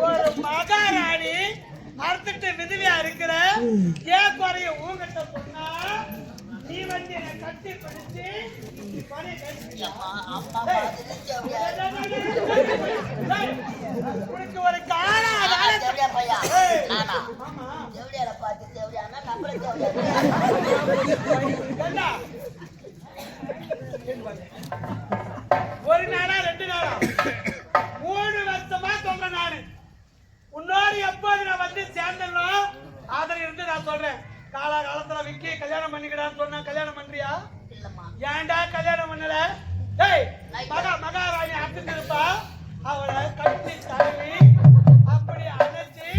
ஒரு மகாராணி அறுத்துட்டு விதவியா இருக்கிற ஏன் குறைய ஊங்கிட்ட சொன்னா நீ வந்து என்ன கட்டி பிடிச்சு உனக்கு ஒரு ஒரு நாளா 2 நாளா 3 வருஷமா சொல்றேன் நானு உன்னோடு எப்போது நான் வந்து சேர்ந்தனோ அதுல இருந்து நான் சொல்றேன் காலகாலத்துல விக்கி கல்யாணம் பண்ணிக்கிறான்னு சொன்னா கல்யாணம் பண்றியா? ஏன்டா கல்யாணம் பண்ணல? டேய் மகாராணி அத்துருப்பா அவளை கட்டி தழுவி அப்படி அணைச்சி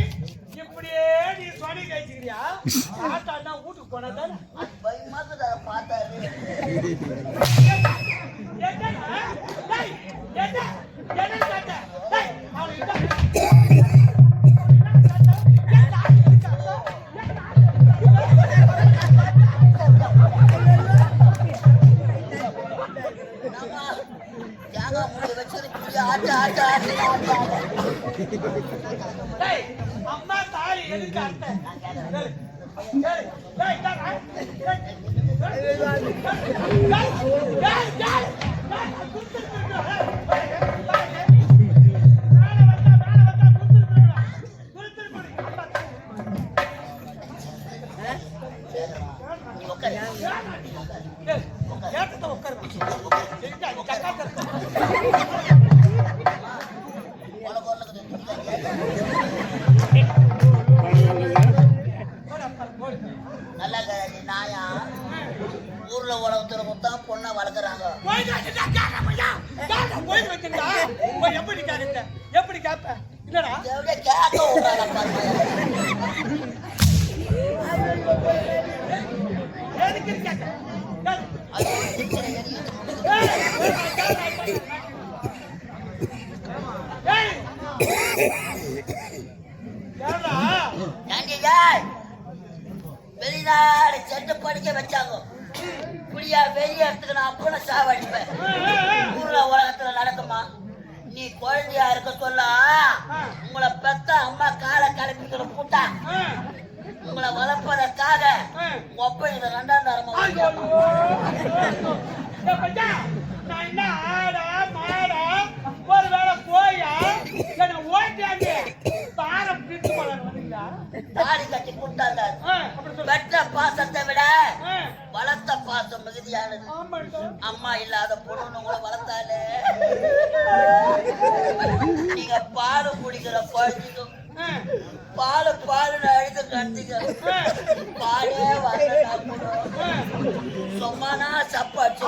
இப்படியே நீ சொடி கழிச்சுக்கிறியா? ஆட்டாண்டா வீட்டுக்கு போனதானே பார்த்தாரு அம்மா தாலி எதுக்கு அர்த்தம்? நாயா ஊர்ல உலகத்துல பொண்ணை வளர்க்குறாங்க. எப்படி கேப்ப? இல்லடா கேட்க வெளிநாடு சென்று படிக்க வச்சாங்க. புளியா வெளிய இடத்துக்கு நான் அப்ப சாவடிப்பேன். ஊர்ல உலகத்துல நடக்குமா? நீ குழந்தையா இருக்க சொல்ல உங்களை பெத்த அம்மா காலை கிளப்பிக்கிற கூட்டா உங்களை வளர்ப்பதற்காக ஒப்ப இதை 2ஆம் தரமா நான் என்ன ஆடா மாடா ஒரு வேலை போயா என்ன ஓட்டியாங்க தாரம் பிடிச்சு போறீங்களா? தாடி கட்டி கூட்டாங்க. பெற்ற பாசத்தை விட வளர்த்த பாசம் மிகுதியானது. அம்மா இல்லாத பொண்ணு கூட வளர்த்தாலே நீங்க பால் குடிக்கிற குழந்தைக்கும் பால் அழுது கண்டிக்க பாலே வரல சும்மானா சப்பாச்சு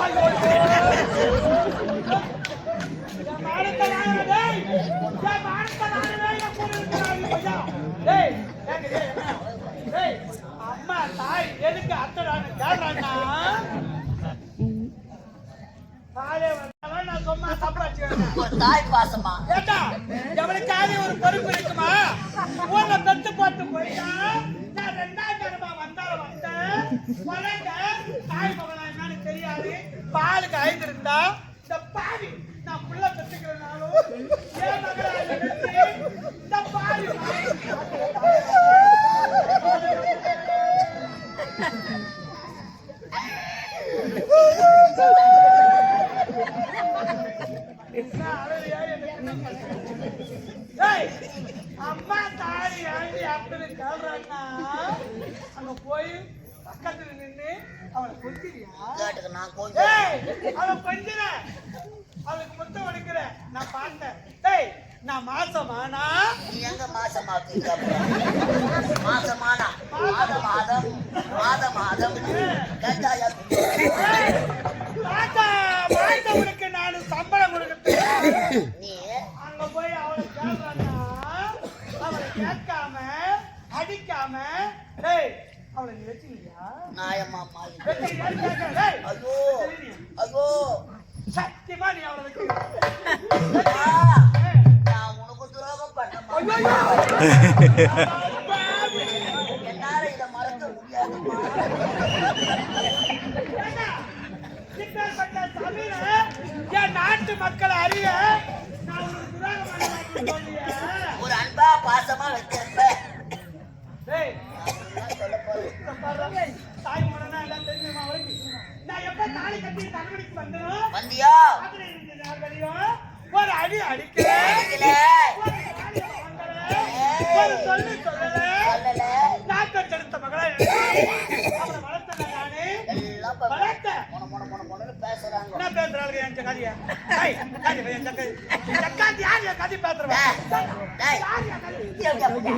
அம்மா தாய் எதுக்கு அத்தடான்னு கேட்டான்னா தாயே வந்தாலும் நான் சும்மா சப்பாச்சு தாய் பாசமா கேட்டா எவனுக்காக ஒரு பொறுப்பு இருக்குமா? ஊர்ல பெத்து போட்டு போயிட்டா நான் 2ஆம் தரமா வந்தாலும் வந்தேன் தாய் மகனா என்னன்னு தெரியாது. பாலுக்கு 5 இருந்தா இந்த பாவி நான் புள்ள பெற்றுக்கிறனாலும் ஏன் மகளா இந்த பாவி அம்மா தாய் ஆண்டி அப்படி கேள்றான்னா அங்க போய் பக்கத்துல நின்று அவளை கொஞ்சியா? அவளை கொஞ்சிற அவளுக்கு முத்தம் உடைக்கிற நான் பார்த்தேன். நான் மாசமானா எங்க மாசமானா மாதம் மாதவனுக்கு நான் சம்பளம் கொடுக்கிறேன். நீ அங்க போய் அவளை கேள்றான்னா அவளை கேட்காம அடிக்காம அவளை நீ வச்சுக்கியா? நாயம்மா மாறி. வச்சுக்கிறியான்னு கேட்கிறேன். டேய், ஐயோ தெரியுது. ஐயோ சத்தியமா நீ அவளை வச்சுக்கிற. நான் உனக்கு துரோகம் பண்ணமா என்னால இதை மறக்க முடியாதுமா. இப்பேற்பட்ட சபையில என் நாட்டு மக்கள் அறிய நான் உனக்கு துரோகம் பண்ண மாட்டேன்னு சொல்லியே. ஒரு அன்பா பாசமா வச்சிருப்ப. டேய், சொல்ல போறேன். இந்த பாரு, தாய் மகனா எல்லாம் தெரிஞ்சுமா அவளுக்கு? நான் எப்ப தாலி கட்டி தங்கமணிக்கு வந்தனோ, வந்தியா அதுல இருந்து நாள் வரையும் ஒரு அடி அடிக்கிறேன், அடிக்கல, ஒரு தாலியை வாங்கறேன், ஒரு சொல்லு சொல்லல, சொல்லல, நாட்டெடுத்த மகளா அவளை வளர்த்தேன் நானு. எல்லாம் வளர்த்தேன். மொனன்னு பேசுறாங்க. என்ன பேசுறாங்க என் கதையா? டேய், கதை என் கதை. என் கதை யார் என் கதை பேசுறவன்? டேய், யார் என் கதை? எப்படியா புரியா?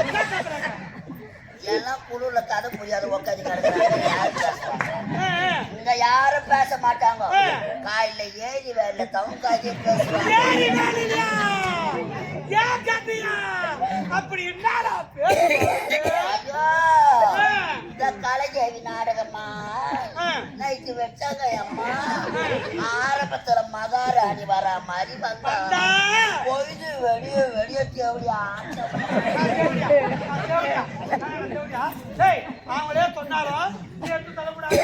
என்ன பேசுறாங்க? எல்லாம் குழுல கதை புரியாத உட்காந்து கிடக்குறாங்க. யாரு பேசுறாங்க? ஆ, இங்க யாரும் பேச மாட்டாங்க. ஆ. காயில ஏறி வேலை தவங்காதே பேசுவாங்க. ஏறி வேலையா? ஏன் கதையா? அப்படி என்னடா பேசுறாங்க? ஐயோ, இந்த கலைஞவி நாடகமா நைட்டு வச்சாங்க அம்மா. ஆரம்பத்துல மகாராணி வர மாதிரி வந்தா வந்தா? பொழுது வெளிய வெளிய தேவடி ஆட்டம். டேய், அவங்களே சொன்னாலும் நீ எடுத்து தரக்கூடாது.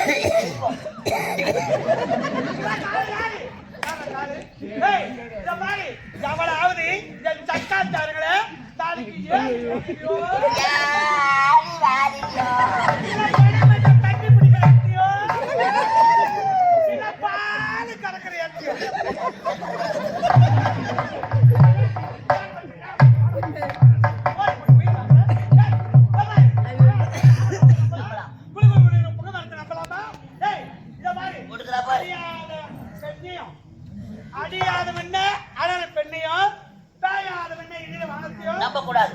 டேய், இத பாரு, எவளாவது என் சட்டாச்சாரங்களே நாளைக்கு ஏன் யாரு வாரியோ? தண்ணி பிடிக்கிற எத்தியோ, இல்ல பால் கறக்கிற எத்தியோ. கொடுக்குறா பாரு. அடியாத பெண்ண அழற பெண்ணையும் பேயாத பெண்ணை இடிய வானத்தையும் நம்ப கூடாது.